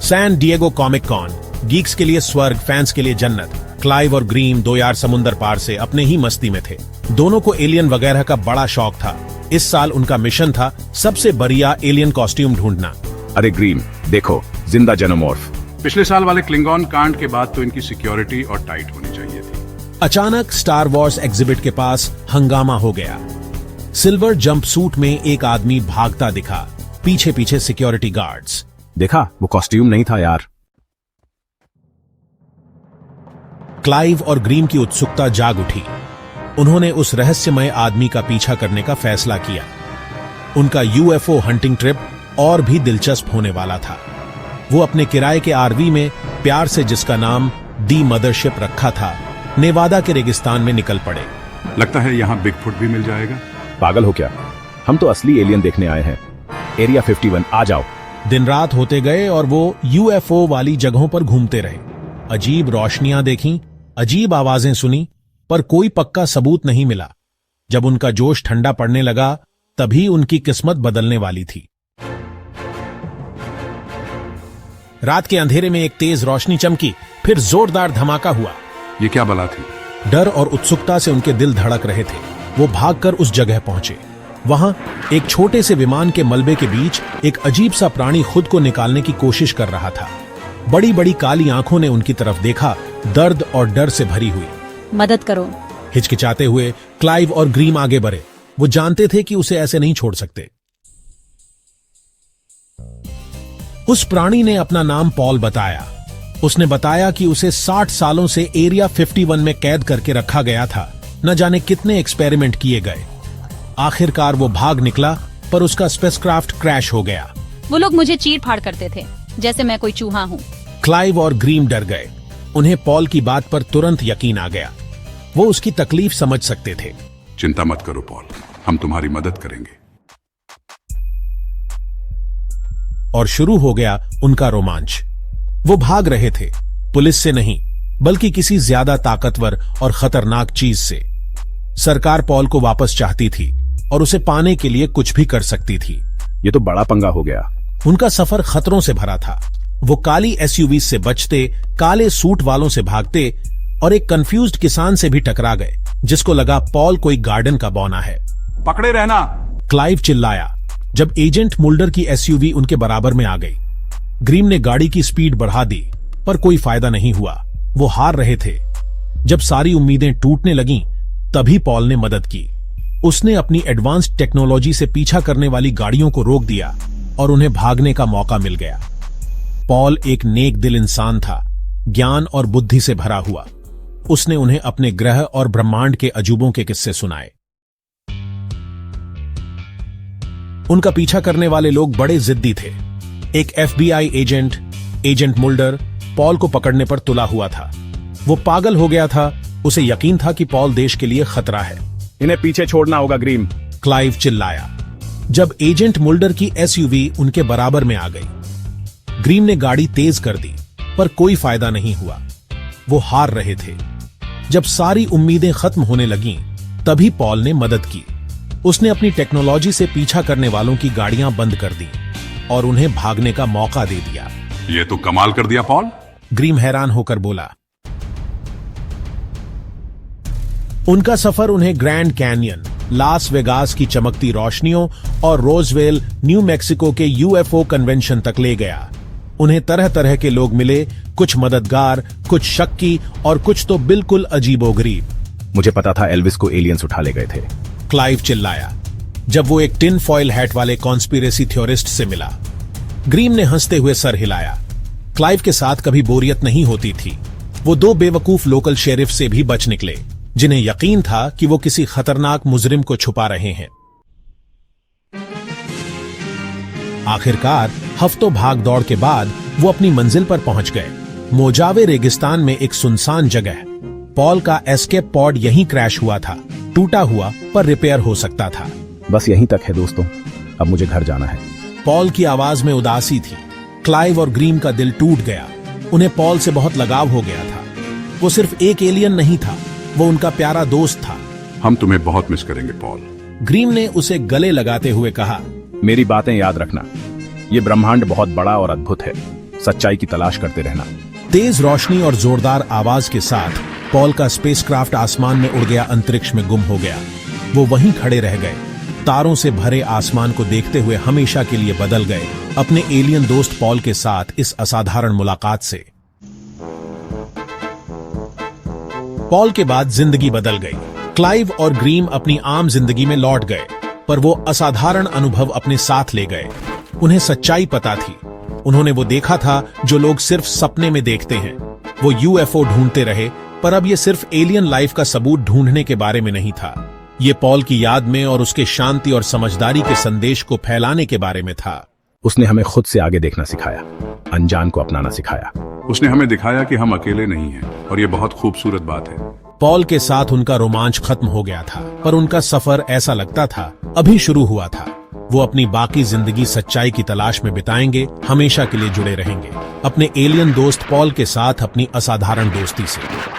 San Diego comic con, geeks के लिए स्वर्ग, फैंस के लिए जन्नत। क्लाइव और ग्रीम दो यार समुंदर पार से अपने ही मस्ती में थे। दोनों को एलियन वगैरह का बड़ा शौक था। इस साल उनका मिशन था सबसे बढ़िया एलियन कॉस्ट्यूम ढूंढना। अरे ग्रीम, देखो जिंदा जेनोमॉर्फ। पिछले साल वाले क्लिंगॉन कांड के बाद तो इनकी सिक्योरिटी और टाइट होनी चाहिए थी। अचानक स्टार वॉर्स एग्जिबिट के पास हंगामा हो गया। सिल्वर जंप सूट में एक आदमी भागता दिखा, पीछे पीछे सिक्योरिटी गार्ड्स। देखा, वो कॉस्ट्यूम नहीं था यार। क्लाइव और ग्रीम की उत्सुकता जाग उठी। उन्होंने उस रहस्यमय आदमी का पीछा करने का फैसला किया। उनका यूएफओ हंटिंग ट्रिप और भी दिलचस्प होने वाला था। वो अपने किराए के आरवी में, प्यार से जिसका नाम दी मदरशिप रखा था, नेवादा के रेगिस्तान में निकल पड़े। लगता है यहाँ बिगफुट भी मिल जाएगा। पागल हो क्या? हम तो असली एलियन देखने आए हैं। एरिया 51 आ जाओ। दिन रात होते गए और वो यूएफओ वाली जगहों पर घूमते रहे। अजीब रोशनियां देखीं, अजीब आवाजें सुनी, पर कोई पक्का सबूत नहीं मिला। जब उनका जोश ठंडा पड़ने लगा, तभी उनकी किस्मत बदलने वाली थी। रात के अंधेरे में एक तेज रोशनी चमकी, फिर जोरदार धमाका हुआ। ये क्या बला थी? डर और उत्सुकता से उनके दिल धड़क रहे थे। वो भागकर उस जगह पहुंचे। वहां एक छोटे से विमान के मलबे के बीच एक अजीब सा प्राणी खुद को निकालने की कोशिश कर रहा था। बड़ी बड़ी काली आंखों ने उनकी तरफ देखा, दर्द और डर से भरी हुई। मदद करो। हिचकिचाते हुए क्लाइव और ग्रीम आगे बढ़े। वो जानते थे कि उसे ऐसे नहीं छोड़ सकते। उस प्राणी ने अपना नाम पॉल बताया। उसने बताया कि उसे 60 सालों से एरिया 51 में कैद करके रखा गया था। न जाने कितने एक्सपेरिमेंट किए गए। आखिरकार वो भाग निकला, पर उसका स्पेसक्राफ्ट क्रैश हो गया। वो लोग मुझे चीर फाड़ करते थे, जैसे मैं कोई चूहा हूँ। क्लाइव और ग्रीम डर गए। उन्हें पॉल की बात पर तुरंत यकीन आ गया। वो उसकी तकलीफ समझ सकते थे। चिंता मत करो पॉल, हम तुम्हारी मदद करेंगे। और शुरू हो गया उनका रोमांच। वो भाग रहे थे, पुलिस से नहीं, बल्कि किसी ज्यादा ताकतवर और खतरनाक चीज से। सरकार पॉल को वापस चाहती थी और उसे पाने के लिए कुछ भी कर सकती थी। ये तो बड़ा पंगा हो गया। उनका सफर खतरों से भरा था। वो काली एसयूवी से बचते, काले सूट वालों से भागते और एक कंफ्यूज्ड किसान से भी टकरा गए, जिसको लगा पॉल कोई गार्डन का बौना है। पकड़े रहना, क्लाइव चिल्लाया जब एजेंट मुल्डर की एसयूवी उनके बराबर में आ गई। ग्रीम ने गाड़ी की स्पीड बढ़ा दी, पर कोई फायदा नहीं हुआ। वो हार रहे थे। जब सारी उम्मीदें टूटने लगीं, तभी पॉल ने मदद की। उसने अपनी एडवांस्ड टेक्नोलॉजी से पीछा करने वाली गाड़ियों को रोक दिया और उन्हें भागने का मौका मिल गया। पॉल एक नेक दिल इंसान था, ज्ञान और बुद्धि से भरा हुआ। उसने उन्हें अपने ग्रह और ब्रह्मांड के अजूबों के किस्से सुनाए। उनका पीछा करने वाले लोग बड़े जिद्दी थे। एक एफबीआई एजेंट मुल्डर, पॉल को पकड़ने पर तुला हुआ था। वो पागल हो गया था। उसे यकीन था कि पॉल देश के लिए खतरा है। इन्हें पीछे छोड़ना होगा ग्रीम, क्लाइव चिल्लाया जब एजेंट मुल्डर की एसयूवी उनके बराबर में आ गई। ग्रीम ने गाड़ी तेज कर दी, पर कोई फायदा नहीं हुआ। वो हार रहे थे। जब सारी उम्मीदें खत्म होने लगीं, तभी पॉल ने मदद की। उसने अपनी टेक्नोलॉजी से पीछा करने वालों की गाड़ियां बंद कर दी और उन्हें भागने का मौका दे दिया। ये तो कमाल कर दिया पॉल। ग्रीम हैरान होकर बोला। उनका सफर उन्हें ग्रैंड कैनियन, लास वेगास की चमकती रोशनियों और रोजवेल, न्यू मैक्सिको के यूएफओ कन्वेंशन तक ले गया। उन्हें तरह तरह के लोग मिले, कुछ मददगार, कुछ शक्की और कुछ तो बिल्कुल अजीबोगरीब। मुझे पता था एल्विस को एलियंस उठा ले गए थे, क्लाइव चिल्लाया जब वो एक टिन फॉयल हैट वाले कॉन्स्पिरेसी थ्योरिस्ट से मिला। ग्रीम ने हंसते हुए सर हिलाया। क्लाइव के साथ कभी बोरियत नहीं होती थी। वो दो बेवकूफ लोकल शेरिफ से भी बच निकले, जिन्हें यकीन था कि वो किसी खतरनाक मुजरिम को छुपा रहे हैं। आखिरकार हफ्तों भाग दौड़ के बाद वो अपनी मंजिल पर पहुंच गए। मोजावे रेगिस्तान में एक सुनसान जगह। पॉल का एस्केप पॉड यहीं क्रैश हुआ था, टूटा हुआ पर रिपेयर हो सकता था। बस यहीं तक है दोस्तों, अब मुझे घर जाना है। पॉल की आवाज में उदासी थी। क्लाइव और ग्रीम का दिल टूट गया। उन्हें पॉल से बहुत लगाव हो गया था। वो सिर्फ एक एलियन नहीं था, वो उनका प्यारा दोस्त था। हम तुम्हें बहुत मिस करेंगे पॉल। ग्रीम ने उसे गले लगाते हुए कहा, मेरी बातें याद रखना। ये ब्रह्मांड बहुत बड़ा और अद्भुत है। सच्चाई की तलाश करते रहना। तेज रोशनी और जोरदार आवाज के साथ पॉल का स्पेसक्राफ्ट आसमान में उड़ गया, अंतरिक्ष में गुम हो गया। वो वहीं खड़े रह गए, तारों से भरे आसमान को देखते हुए हमेशा के लिए बदल गए अपने एलियन दोस्त पॉल के साथ इस असाधारण मुलाकात से। पॉल के बाद जिंदगी बदल गई। क्लाइव और ग्रीम अपनी आम जिंदगी में लौट गए, पर वो असाधारण अनुभव अपने साथ ले गए। उन्हें सच्चाई पता थी। उन्होंने वो देखा था जो लोग सिर्फ सपने में देखते हैं। वो यूएफओ ढूंढते रहे, पर अब ये सिर्फ एलियन लाइफ का सबूत ढूंढने के बारे में नहीं था। ये पॉल की याद में और उसके शांति और समझदारी के संदेश को फैलाने के बारे में था। उसने हमें खुद से आगे देखना सिखाया, अनजान को अपनाना सिखाया। उसने हमें दिखाया कि हम अकेले नहीं हैं, और ये बहुत खूबसूरत बात है। पॉल के साथ उनका रोमांच खत्म हो गया था, पर उनका सफर ऐसा लगता था अभी शुरू हुआ था। वो अपनी बाकी जिंदगी सच्चाई की तलाश में बिताएंगे, हमेशा के लिए जुड़े रहेंगे अपने एलियन दोस्त पॉल के साथ अपनी असाधारण दोस्ती से।